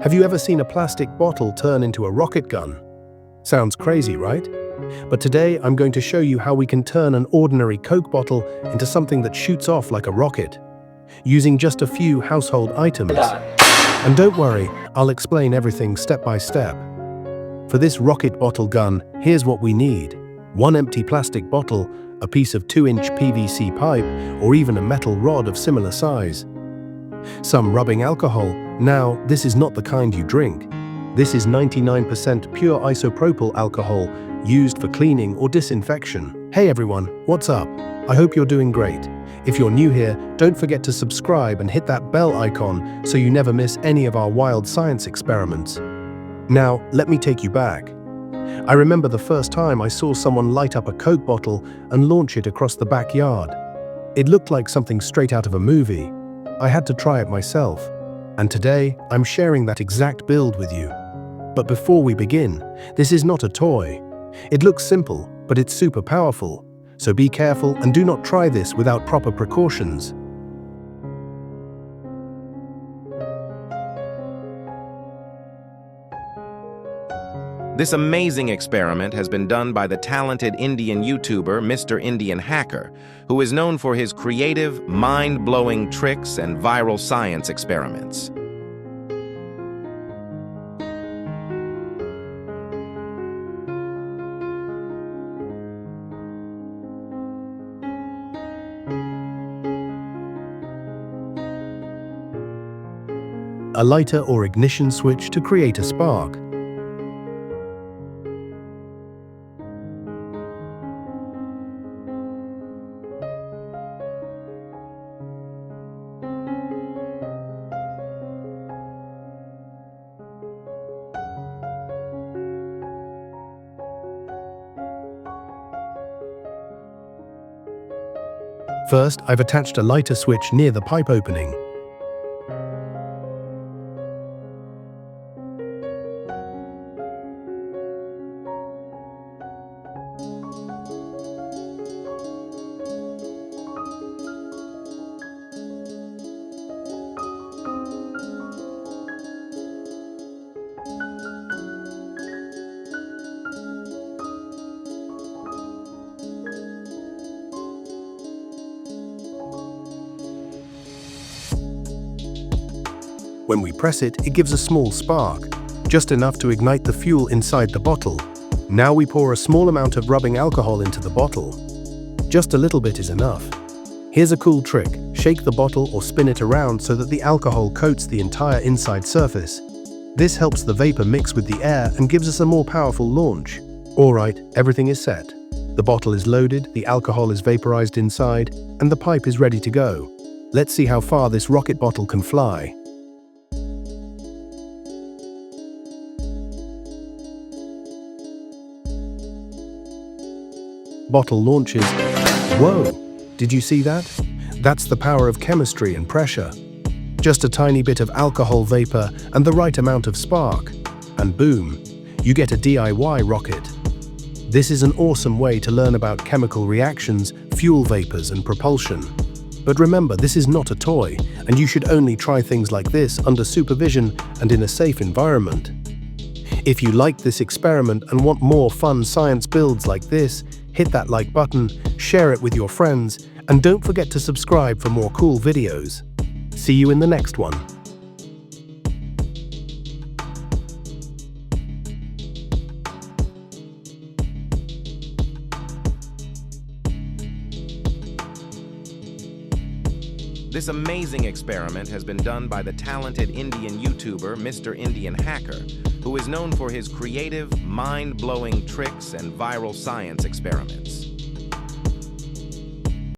Have you ever seen a plastic bottle turn into a rocket gun? Sounds crazy, right? But today I'm going to show you how we can turn an ordinary Coke bottle into something that shoots off like a rocket, using just a few household items. And don't worry, I'll explain everything step by step. For this rocket bottle gun, here's what we need: one empty plastic bottle, a piece of 2-inch PVC pipe, or even a metal rod of similar size. Some rubbing alcohol. Now, this is not the kind you drink. This is 99% pure isopropyl alcohol used for cleaning or disinfection. Hey everyone, what's up? I hope you're doing great. If you're new here, don't forget to subscribe and hit that bell icon so you never miss any of our wild science experiments. Now, let me take you back. I remember the first time I saw someone light up a Coke bottle and launch it across the backyard. It looked like something straight out of a movie. I had to try it myself, and today I'm sharing that exact build with you. But before we begin, this is not a toy. It looks simple, but it's super powerful. So be careful and do not try this without proper precautions. This amazing experiment has been done by the talented Indian YouTuber Mr. Indian Hacker, who is known for his creative, mind-blowing tricks and viral science experiments. A lighter or ignition switch to create a spark. First, I've attached a lighter switch near the pipe opening. When we press it, it gives a small spark, just enough to ignite the fuel inside the bottle. Now we pour a small amount of rubbing alcohol into the bottle. Just a little bit is enough. Here's a cool trick: shake the bottle or spin it around so that the alcohol coats the entire inside surface. This helps the vapor mix with the air and gives us a more powerful launch. Alright, everything is set. The bottle is loaded, the alcohol is vaporized inside, and the pipe is ready to go. Let's see how far this rocket bottle can fly. Bottle launches. Whoa! Did you see that? That's the power of chemistry and pressure. Just a tiny bit of alcohol vapor and the right amount of spark, and boom, you get a DIY rocket. This is an awesome way to learn about chemical reactions, fuel vapors, and propulsion. But remember, this is not a toy, and you should only try things like this under supervision and in a safe environment. If you liked this experiment and want more fun science builds like this, hit that like button, share it with your friends, and don't forget to subscribe for more cool videos. See you in the next one. This amazing experiment has been done by the talented Indian YouTuber Mr. Indian Hacker, who is known for his creative, mind-blowing tricks and viral science experiments.